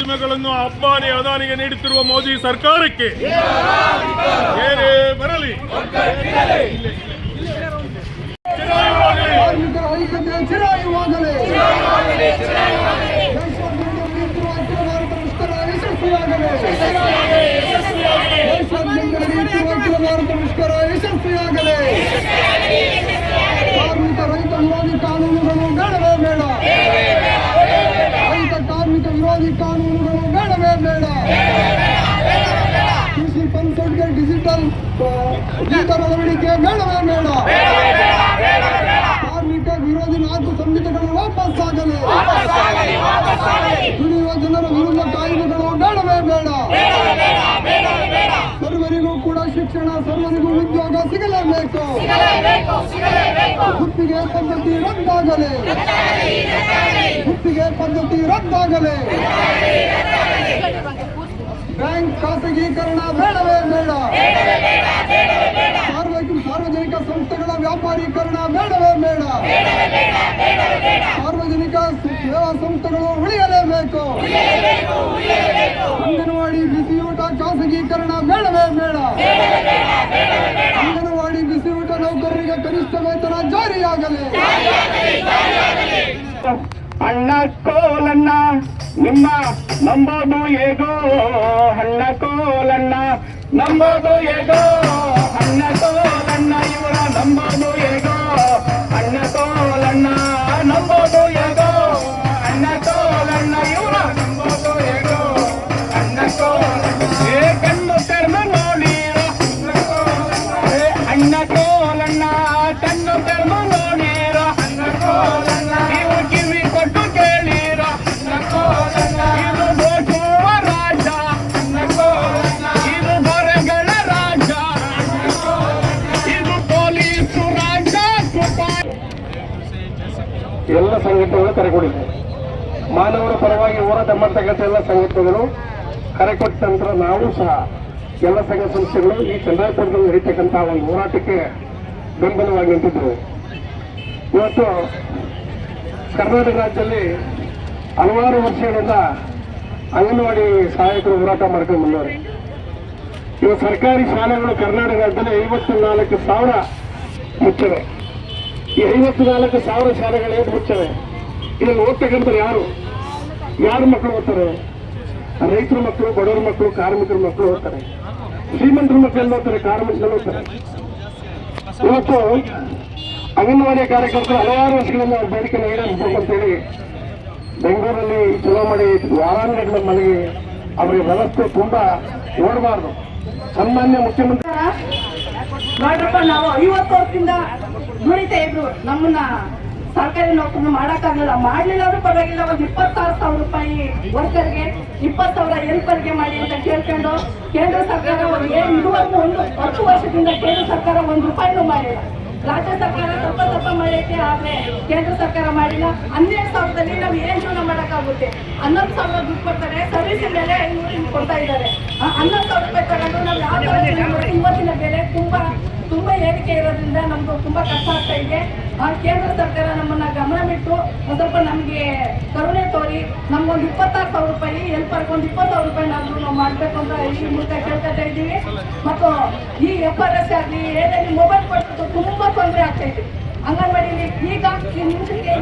ಉದ್ದಿಮೆಗಳನ್ನು ಅಂಬಾನಿ ಅದಾನಿಗೆ ನೀಡುತ್ತಿರುವ ಮೋದಿ ಸರ್ಕಾರಕ್ಕೆ ಏನೇ ಬರಲಿ ಕಾರ್ಮಿಕ ರೈತ ವಿರೋಧಿ ಕಾನೂನುಗಳು ಬೇಡವೇ ಬೇಡ. ಕಾರ್ಮಿಕ ವಿರೋಧಿ ಕಾನೂನುಗಳು ಬೇಡವೇ ಬೇಡ. ಕೃಷಿ ಪಂಪ್ಸೆಟ್ಗೆ ಡಿಜಿಟಲ್ ಅಳವಡಿಕೆ ಬೇಡವೇ ಬೇಡ. ಕಾರ್ಮಿಕ ವಿರೋಧಿ 4 ಸಂಹಿತೆಗಳು ವಾಪಸ್ಸಾಗಲಿ. ದುಡಿಯುವ ಜನರ ವಿರುದ್ಧ ಕಾಯ್ದೆಗಳು ಬೇಡವೇ ಬೇಡ. ಸರ್ವರಿಗೂ ಕೂಡ ಶಿಕ್ಷಣ, ಸರ್ವರಿಗೂ ಉದ್ಯೋಗ ಸಿಗಲೇಬೇಕು. ಗುತ್ತಿಗೆ ಪದ್ಧತಿ ರದ್ದಾಗಲಿ. ಗುತ್ತಿಗೆ ಪದ್ಧತಿ ರದ್ದಾಗಲಿ. ಬ್ಯಾಂಕ್ ಖಾಸಗೀಕರಣ ಬೇಡವೇ ಬೇಡ. ಸಾರ್ವಜನಿಕ ಸಂಸ್ಥೆಗಳ ವ್ಯಾಪಾರೀಕರಣ ಬೇಡವೇ ಬೇಡ. ಸಾರ್ವಜನಿಕ ಸೇವಾ ಸಂಸ್ಥೆಗಳು ಉಳಿಯಲೇಬೇಕು. ಅಂಗನವಾಡಿ ಬಿಸಿಯೂಟ ಖಾಸಗೀಕರಣ ಬೇಡವೇ ಬೇಡ. ಅಂಗನವಾಡಿ ಬಿಸಿಯೂಟ ನೌಕರರಿಗೆ ಕನಿಷ್ಠ ವೇತನ ಜಾರಿಯಾಗಲಿ. ಅಣ್ಣ ಕೋಲಣ್ಣ ನಿಮ್ಮ ನಂಬೋದು ಹೇಗೋ, ಅಣ್ಣ ಕೋಲಣ್ಣ ನಂಬೋದು ಹೇಗೋ, ಅಣ್ಣ ಕೋಲಣ್ಣ ಇವರ ನಂಬೋದು ಹೇಗೋ, ಅಣ್ಣ ಕೋಲಣ್ಣ ನಂಬೋದು ಹೇಗೋ, ಅಣ್ಣ ಕೋಲಣ್ಣ ಇವರ ನಂಬೋದು ಹೇಗೋ, ಅಣ್ಣ ಕೋಲಣ್ಣ ಕಣ್ಣು ತೆರೆದು ನೋಡಿರೋ, ಅಣ್ಣ ಕೋಲಣ್ಣ ಕಣ್ಣು ತೆರೆದು ನೋಡಿರೋ, ಅಣ್ಣ ಕೋಲಣ್ಣ ನೀವು ಕಿವಿ ಕೊಟ್ಟು ಕೇಳಿರೋ, ಅಣ್ಣ ಕೋಲಣ್ಣ ಇದು ದೋಚುವ ರಾಜ, ಅಣ್ಣ ಕೋಲಣ್ಣ ಇದು ದೊರೆಗಳ ರಾಜ, ಇದು ಪೊಲೀಸು ರಾಜ. ಎಲ್ಲ ಸಂಘಟನೆಗಳು ಕರೆ ಕೊಟ್ಟಿದೆ. ಮಾನವರ ಪರವಾಗಿ ಹೋರಾಟ ಮಾಡ್ತಕ್ಕಂಥ ಎಲ್ಲ ಸಂಘಟನೆಗಳು ಕರೆ ಕೊಟ್ಟ ನಂತರ ನಾವು ಸಹ ಎಲ್ಲ ಸಂಘ ಸಂಸ್ಥೆಗಳು ಈ ಚಂದ್ರಾಪುರದಲ್ಲಿ ನಡೀತಕ್ಕಂಥ ಒಂದು ಹೋರಾಟಕ್ಕೆ ಬೆಂಬಲವಾಗಿ ನಿಂತಿದ್ದವು. ಇವತ್ತು ಕರ್ನಾಟಕ ರಾಜ್ಯದಲ್ಲಿ ಹಲವಾರು ವರ್ಷಗಳಿಂದ ಅಂಗನವಾಡಿ ಸಹಾಯಕರು ಹೋರಾಟ ಮಾಡ್ಕೊಂಡು ಬಂದವರು. ಇವು ಸರ್ಕಾರಿ ಶಾಲೆಗಳು ಕರ್ನಾಟಕ ರಾಜ್ಯದಲ್ಲಿ 54,000 ಮುಚ್ಚವೆ. ಈ 54,000 ಶಾಲೆಗಳು ಏನು ಮುಚ್ಚವೆ? ಇದನ್ನು ಓದ್ತಕ್ಕಂಥ ಯಾರು ಮಕ್ಕಳು ಓದ್ತಾರೆ? ರೈತರ ಮಕ್ಕಳು, ಬಡವರ ಮಕ್ಕಳು, ಕಾರ್ಮಿಕರ ಮಕ್ಕಳು ಓದ್ತಾರೆ. ಶ್ರೀಮಂತರ ಮಕ್ಕಳೆಲ್ಲ ಓದ್ತಾರೆ, ಕಾರ್ಮಿಕರು ಓದ್ತಾರೆ. ಇವತ್ತು ಅಂಗನವಾಡಿ ಕಾರ್ಯಕರ್ತರು ಹಲವಾರು ವರ್ಷಗಳಿಂದ ಅವ್ರ ಬೇಡಿಕೆಯನ್ನು ಈಡೇರಿಸಬೇಕು ಅಂತೇಳಿ ಬೆಂಗಳೂರಲ್ಲಿ ಚಲೋ ಮಾಡಿ ವಾರಾಂಗಣ ಮನೆಗೆ ಅವರಿಗೆ ವ್ಯವಸ್ಥೆ ತುಂಬಾ ನೋಡಬಾರ್ದು. ಸನ್ಮಾನ್ಯ ಮುಖ್ಯಮಂತ್ರಿ ನೋಡ್ರಪ್ಪ, ನಾವು 50 ವರ್ಷದಿಂದ ದುಡಿತಾ ಇದ್ರು. ನಮ್ಮನ್ನ ಸರ್ಕಾರಿ ನೌಕರನ್ನ ಮಾಡಕ್ಕಾಗಲ್ಲ. ಮಾಡ್ಲಿಲ್ಲ ಅಂದ್ರೂ ಪರವಾಗಿಲ್ಲ, ಒಂದು 26,000 ರೂಪಾಯಿ ವರ್ಕರ್ಗೆ, 20,000 ಹೆಲ್ಪರ್ಗೆ ಮಾಡಿ ಅಂತ ಕೇಳ್ಕೊಂಡು ಕೇಂದ್ರ ಸರ್ಕಾರ ಇದುವರೆಗೂ 10 ವರ್ಷದಿಂದ ಕೇಂದ್ರ ಸರ್ಕಾರ 1 ರೂಪಾಯಿನೂ ಮಾಡಿಲ್ಲ. ರಾಜ್ಯ ಸರ್ಕಾರ ಸ್ವಲ್ಪ ಮಾಡೈತೆ, ಆದ್ರೆ ಕೇಂದ್ರ ಸರ್ಕಾರ ಮಾಡಿಲ್ಲ. 12,000ದಲ್ಲಿ ನಾವು ಏನ್ ಜೀವನ ಮಾಡಕ್ಕಾಗುತ್ತೆ? 11,000 ದುಡ್ಡು ಕೊಡ್ತಾರೆ, ಸರ್ವಿಸ್ ಮೇಲೆ 500 ಕೊಡ್ತಾ ಇದ್ದಾರೆ. 11,000 ರೂಪಾಯಿ ತಗೊಂಡು ನಾವು ಯಾವ ತರ ಇವತ್ತಿನ ಬೆಲೆ ತುಂಬಾ ಏರಿಕೆ ಇರೋದ್ರಿಂದ ನಮ್ಗೆ ತುಂಬಾ ಕಷ್ಟ ಆಗ್ತಾ ಇದೆ. ಕೇಂದ್ರ ಸರ್ಕಾರ ನಮ್ಮನ್ನ ಗಮನ ಬಿಟ್ಟು ಸ್ವಲ್ಪ ನಮ್ಗೆ ಕರುಣೆ ತೋರಿ ನಮ್ಗೊಂದು 26,000 ರೂಪಾಯಿ ಹೆಲ್ಪರ್ಗೆ ಒಂದು 20,000 ರೂಪಾಯಿ ನಾವು ಮಾಡ್ಬೇಕು ಅಂತ ಈ ಮೂಲಕ ಕೇಳ್ಕೊತಾ ಇದ್ದೀವಿ. ಮತ್ತು ಈ FRS ಆಗಲಿ ಏನಾಗಲಿ ಮೊಬೈಲ್ ಕೊಟ್ಟು ತುಂಬಾ ತೊಂದರೆ ಆಗ್ತಾ ಇದೆ. ಅಂಗನವಾಡಿಲಿ ಈಗ ನಿಮಿಷಕ್ಕೆ